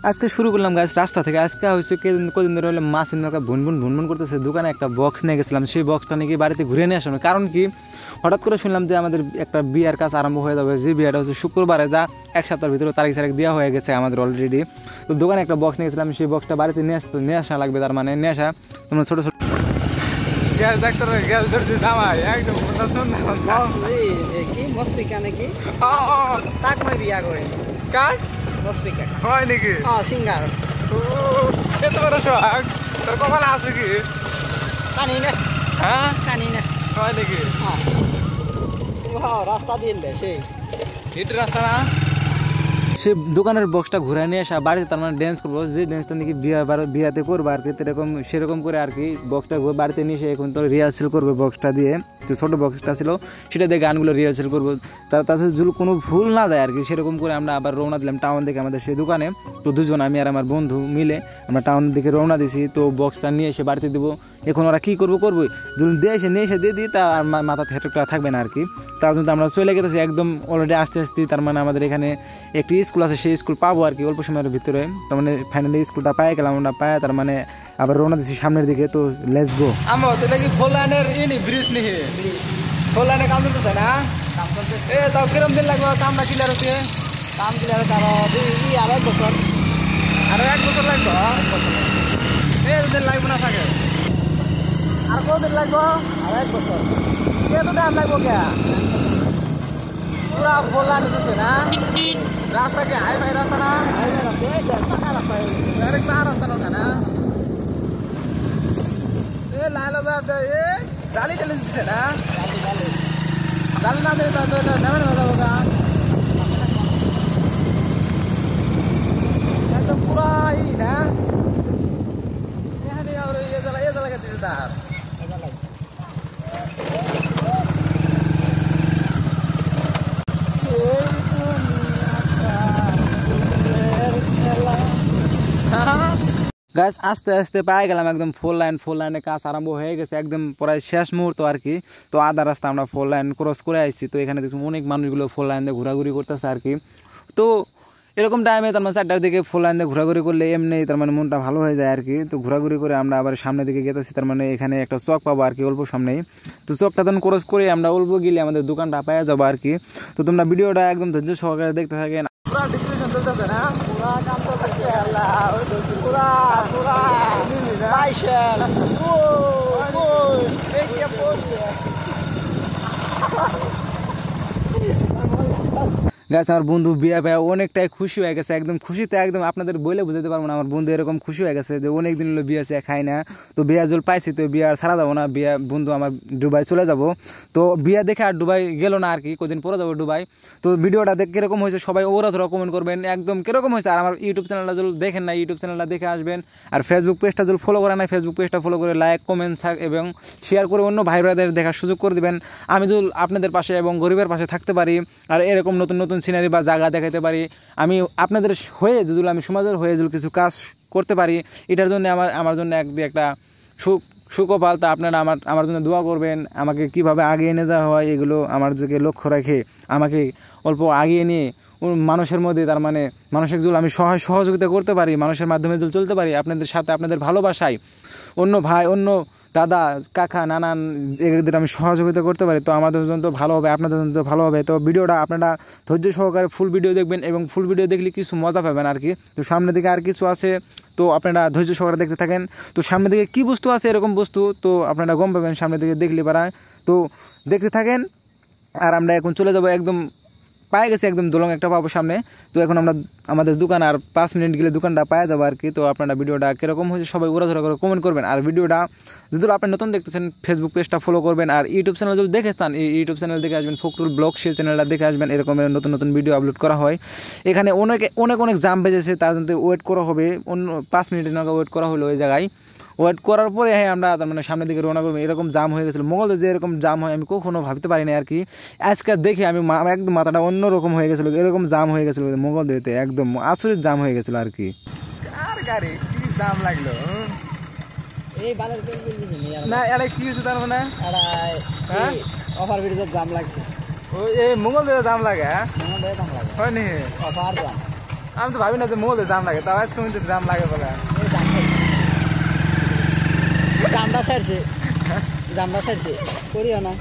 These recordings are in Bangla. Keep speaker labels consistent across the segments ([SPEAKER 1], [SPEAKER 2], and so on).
[SPEAKER 1] আজকে শুরু করলাম গাছ রাস্তা থেকে। আজকে হচ্ছে কদিন ধরে হলে মাছের নৌকা ভুনভুন করতেছে। দোকানে একটা বক্স নিয়ে গেছিলাম, সেই বক্সটা নিয়ে বাড়িতে ঘুরে নিয়ে আসলাম। কারণ কি, হঠাৎ করে শুনলাম যে আমাদের একটা বিয়ার কাজ আরম্ভ হয়ে যাবে। যে বিয়াটা হচ্ছে শুক্রবারে, যা এক সপ্তাহের ভিতরে তারিখ দেওয়া হয়ে গেছে আমাদের অলরেডি। তো দোকানে একটা বক্স নিয়ে গেছিলাম, সেই বক্সটা বাড়িতে নিয়ে আসা লাগবে। তার মানে নিয়ে আসা তোমরা ছোটো ছোটো
[SPEAKER 2] গ্যাস ডাক্তার গ্যাস ধরতে জামাই একদম
[SPEAKER 3] কি মস্পিকা নাকি তাক মই বিয়া করে
[SPEAKER 2] কাজ
[SPEAKER 3] মস্পিকা
[SPEAKER 2] হয় নাকি
[SPEAKER 3] সিঙ্গার
[SPEAKER 2] এত বড় শখ তোর কপালে আছে কি
[SPEAKER 3] কানি না
[SPEAKER 2] হ্যাঁ
[SPEAKER 3] কানি না
[SPEAKER 2] হয় নাকি
[SPEAKER 3] রাস্তা দিলে সেই
[SPEAKER 2] এটা রাস্তা না।
[SPEAKER 1] সে দোকানের বক্সটা ঘুরে নিয়ে আসা বাড়িতে, তার মানে ড্যান্স করবো। যে ড্যান্সটা নাকি বিয়াতে করবো আর কি, সেরকম করে আর কি বক্সটা বাড়িতে নিয়ে এসে এখন তো রিহার্সেল করবে বক্সটা দিয়ে। তো ছোটো বক্সটা ছিল, সেটা দিয়ে গানগুলো রিহার্সেল করবো। তাছাড়া যদি কোনো ভুল না যায় আর কি, সেরকম করে আমরা আবার রওনা দিলাম টাউন থেকে আমাদের সেই দোকানে। তো দুজন, আমি আর আমার বন্ধু মিলে আমরা টাউনের দিকে রওনা দিছি। তো বক্সটা নিয়ে এসে বাড়িতে দেবো। এখন ওরা কী করবো যদি নিয়ে এসে দিয়ে দিই, তা মাথা হেঁটুকটা থাকবে না আর কি। তার জন্য আমরা চলে গেতেছি একদম অলরেডি আসতে। তার মানে আমাদের এখানে একটি স্কুল আছে, সেই স্কুল পাবো আর কি অল্প সময়ের ভিতরে। তার মানে ফাইনালি স্কুলটা পাই গেলাম আমরা, পায় তার মানে আবার রওনা দিচ্ছি সামনের দিকে। তো লেটস গো।
[SPEAKER 2] আমো তো লাগি ফোলানের ব্রিজ নিহি ফোলানে কাম করতেছে না এ তাও কিরম দিন লাগবে কামটা ক্লিয়ার হতে?
[SPEAKER 3] কাম ক্লিয়ার তারা আর এক বছর
[SPEAKER 2] আর 1 বছর লাগবে। দিন লাগবে না থাকে
[SPEAKER 3] আর কতদিন লাগবো? আর 1 বছর।
[SPEAKER 2] এত টাইম লাগবো কে? পুরা ফোলা নিতেছে না রাস্তা কি হাইফাই রাস্তা না? ডাইরেক্ট রাস্তা না এ লাইলা যা এ জালি টালি দিছে না জালি না দিলে তো নেমে যাবো গা একদম পুরা না এখানে আর এ জ্বালা দিছে তার
[SPEAKER 1] গাছ আস্তে আস্তে পাই গেলাম একদম ফোর লাইনে কাজ আরম্ভ হয়ে গেছে, একদম প্রায় শেষ মুহূর্ত আর কি। তো আধা রাস্তা আমরা ফোর লাইন ক্রস করে আসছি। তো এখানে দেখছি অনেক মানুষগুলো ফোর লাইন দিয়ে ঘোরাঘুরি করতেছে আর কি। তো এরকম টাইমে তার মানে 4টার দিকে ফোর লাইন দিয়ে ঘোরাঘুরি করলে এমনি তার মানে মনটা ভালো হয়ে যায় আর কি। তো ঘোরাঘুরি করে আমরা আবার সামনের দিকে গেতেছি। তার মানে এখানে একটা চক পাবো আর কি অল্প সামনেই। তো চকটা তখন ক্রস করে আমরা অল্প গেলে আমাদের দোকানটা পাওয়া যাবো আর কি। তো তোমরা ভিডিওটা একদম ধৈর্য সহকারে দেখতে থাকেন।
[SPEAKER 2] পুরা ডিপ্রেশন চলতেছে না
[SPEAKER 3] পুরা কাম করতেছে পুরা পাইছেন
[SPEAKER 1] গাছ আমার বন্ধু বিয়া পায় অনেকটাই খুশি হয়ে গেছে, একদম খুশিতে একদম আপনাদের বলে বুঝাতে পারবো না। আমার বন্ধু এরকম খুশি হয়ে গেছে যে অনেকদিন হলো বিয়া খাই না। তো বিয়া জল পাইছি, তো বিয়া ছাড়া যাবো না। বিয়া বন্ধু আমার দুবাই চলে যাব। তো বিয়া দেখে আর দুবাই গেল না আর কি, কদিন পরে যাবো দুবাই। তো ভিডিওটা দেখে কিরকম হয়েছে সবাই ওরা ধরা কমেন্ট করবেন একদম কিরকম হয়েছে। আর আমার ইউটিউব চ্যানেলটা যদি দেখেন না, ইউটিউব চ্যানেলটা দেখে আসবেন। আর ফেসবুক পেজটা যদি ফলো করে না, ফেসবুক পেজটা ফলো করে লাইক কমেন্ট এবং শেয়ার করে অন্য ভাই ব্রাদারদের দেখার সুযোগ করে দেবেন। আমি যদি আপনাদের পাশে এবং গরিবের পাশে থাকতে পারি, আর এরকম নতুন নতুন সিনারি বা জায়গা দেখাতে পারি, আমি আপনাদের হয়ে যদি আমি সমাজের হয়ে যদি কিছু কাজ করতে পারি, এটার জন্য আমার জন্য একটা সুকপাল। তা আপনারা আমার জন্য দোয়া করবেন। আমাকে কিভাবে আগিয়ে নিয়ে যাওয়া হয় এগুলো আমার দিকে লক্ষ্য রেখে আমাকে অল্প আগিয়ে নিয়ে মানুষের মধ্যে তার মানে মানুষের যদি আমি সহযোগিতা করতে পারি, মানুষের মাধ্যমে যদি চলতে পারি, আপনাদের সাথে আপনাদের ভালোবাসায় অন্য ভাই অন্য দাদা কাকা নানান এদের আমি সহযোগিতা করতে পারি, তো আমাদের জন্য তো ভালো হবে, আপনাদের জন্য তো ভালো হবে। তো ভিডিওটা আপনারা ধৈর্য সহকারে ফুল ভিডিও দেখবেন এবং ফুল ভিডিও দেখলে কিছু মজা পাবেন আর কি। তো সামনের দিকে আর কিছু আছে, তো আপনারা ধৈর্য সহকারে দেখতে থাকেন। তো সামনের দিকে কী বস্তু আছে এরকম বস্তু, তো আপনারা গম পাবেন সামনের দিকে দেখলে পারায়। তো দেখতে থাকেন। আর আমরা এখন চলে যাব, একদম পায়ে গেছে একদম দোলং একটা পাবো সামনে। তো এখন আমরা আমাদের দোকান আর 5 মিনিট গেলে দোকানটা পাওয়া যাবো আর কি। তো আপনারা ভিডিওটা কীরকম হয়েছে সবাই ওরা ধরা করে কমেন্ট করবেন। আর ভিডিওটা যদি আপনি নতুন দেখতেছেন, ফেসবুক পেজটা ফলো করবেন। আর ইউটিউব চ্যানেল যদি দেখে চান, ইউটিউব চ্যানেল দেখে আসবেন ফখরুল ব্লগ, সেই চ্যানেলটা দেখে আসবেন। এরকমের নতুন নতুন ভিডিও আপলোড করা হয়। এখানে অনেক জাম বেজেছে, তার জন্য ওয়েট করা হবে। 5 মিনিটের নাগাদ ওয়েট করা হলো ওই জায়গায়। ওয়েট করার পরে আমরা তার মানে সামনের দিকে রওনা করবো। এরকম জাম হয়ে গেছিলো মঙ্গলদে, যে এরকম জাম হয় আমি কখনো ভাবতে পারিনি আর কি। আজকে দেখে আমি একদম মাথাটা অন্যরকম হয়ে গেছিলো, এরকম জাম হয়ে গেছিলো মঙ্গলদেতে, একদম আচরিত জাম হয়ে গেছিলো আর কি।
[SPEAKER 2] কার গাড়ি কি জাম লাগলো
[SPEAKER 3] এই বালের
[SPEAKER 2] না এটা কি হয়েছে তার মানে
[SPEAKER 3] অফার ব্রিজের জাম লাগছে।
[SPEAKER 2] ওই এই মঙ্গলদে জাম লাগে
[SPEAKER 3] জাম লাগে
[SPEAKER 2] হয় নি
[SPEAKER 3] অফার জাম
[SPEAKER 1] আমি তো ভাবি না যে মৌলে জাম লাগে, তাও আজকে কিন্তু জাম লাগে বলে।
[SPEAKER 3] জামটা ছাড়ছে করিও না।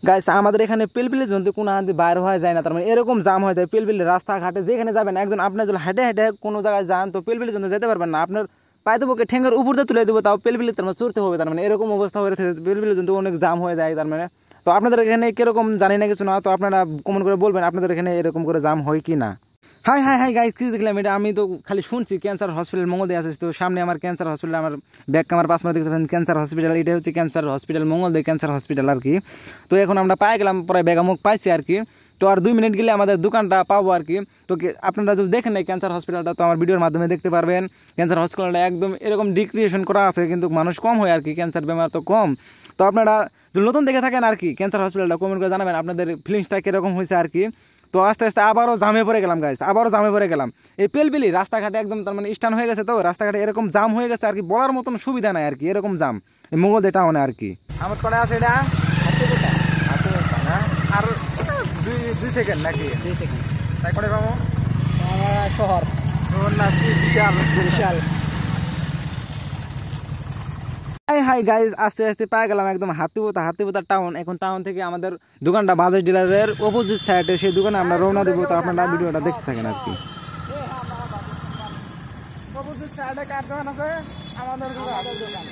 [SPEAKER 1] গাইস আমাদের এখানে পিলপিলি জন্তু কোনো হাতে বাইর হওয়া যায় না, তার মানে এরকম জাম হয়ে যায় পিলপিলি রাস্তাঘাটে যেখানে যাবেন একজন আপনার যদি হেঁটে হেঁটে কোনো জায়গায় যান তো পিলপিলি জন্তু যেতে পারবেন না, আপনার পাইতে পক্ষে ঠেঙ্গের উপর দিয়ে তুলে দেবো তাও পিলপিলি তার মানে চড়তে হবে, তার মানে এরকম অবস্থা হয়ে গেছে পিলপিলি জন্তু অনেক জাম হয়ে যায় তার মানে। তো আপনাদের এখানে কিরকম জানি না কিছু না, তো আপনারা কমেন্ট করে বলবেন আপনাদের এখানে এরকম করে জাম হয় কি না। হাই হাই হাই গাইস কি দেখলাম এটা, আমি তো খালি শুনছি ক্যান্সার হসপিটাল মঙ্গলদে আছে, তো সামনে আমার ক্যান্সার হসপিটাল, আমার ব্যাক আমার পাশ মারে দেখতে পাচ্ছেন ক্যান্সার হসপিটাল, এটা হচ্ছে ক্যান্সার হসপিটাল মঙ্গলদে ক্যান্সার হসপিটাল আর কি। তো এখন আমরা পাই গেলাম প্রায় বেগামুখ পাইছি আর কি, তো আর 2 মিনিট গেলে আমাদের দোকানটা পাবো আর কি। তো আপনারা যদি দেখেন না ক্যান্সার হসপিটালটা তো আমার ভিডিওর মাধ্যমে দেখতে পারবেন। ক্যান্সার হসপিটালটা একদম এরকম ডিক্রিয়েশন করা আছে, কিন্তু মানুষ কম হয় আর কি, ক্যান্সার বেমার তো কম। তো আপনারা যদি নতুন দেখে থাকেন আর কি ক্যান্সার হসপিটালটা কমেন্ট করে জানাবেন আপনাদের ফিলিংসটা কীরকম হয়েছে আর কি। তো আস্তে আস্তে আবারও জামে পড়ে গেলাম গাইস, আবারও জামে পড়ে গেলাম। এই পেলপিলি রাস্তাঘাটে একদম তার মানে স্টান হয়ে গেছে, তো রাস্তাঘাটে এরকম জাম হয়ে গেছে আর কি, বলার মতন সুবিধা নাই আর কি, এরকম জাম এই মঙ্গলদে টাউনে আর কি। আমার কটা আছে এটা আর 2 সেকেন্ড নাকি
[SPEAKER 3] 2 সেকেন্ড
[SPEAKER 1] তাই করে পাবো
[SPEAKER 3] শহর
[SPEAKER 1] না কি
[SPEAKER 3] বিশাল।
[SPEAKER 1] হাই হাই গাইস আস্তে আস্তে পাই গেলাম একদম হাতিপোতা টাউন। এখন টাউন থেকে আমাদের দোকানটা বাজার ডিলারের অপোজিট সাইডে, সেই দোকানে আমরা রওনা দেবো, তো আপনারা ভিডিওটা দেখতে থাকেন আর কি।
[SPEAKER 2] অপোজিট সাইডে কার দোকান আছে? আমাদের দোকান।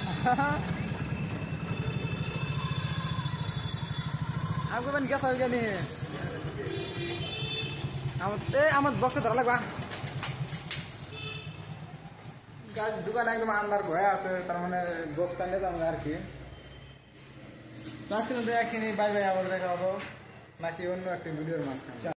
[SPEAKER 2] আমি কবেন গেছ হয়ে জানি আমার বক্সে ধরা লাগবা গাছ দোকান একদম আন্ডার হয়ে আছে, তার মানে বক্সটা নিয়ে যাবো আর কি। আজকে তো দেখিনি, বাই বাই, আবার দেখা হবো নাকি অন্য একটা ভিডিওর মাঝখানে।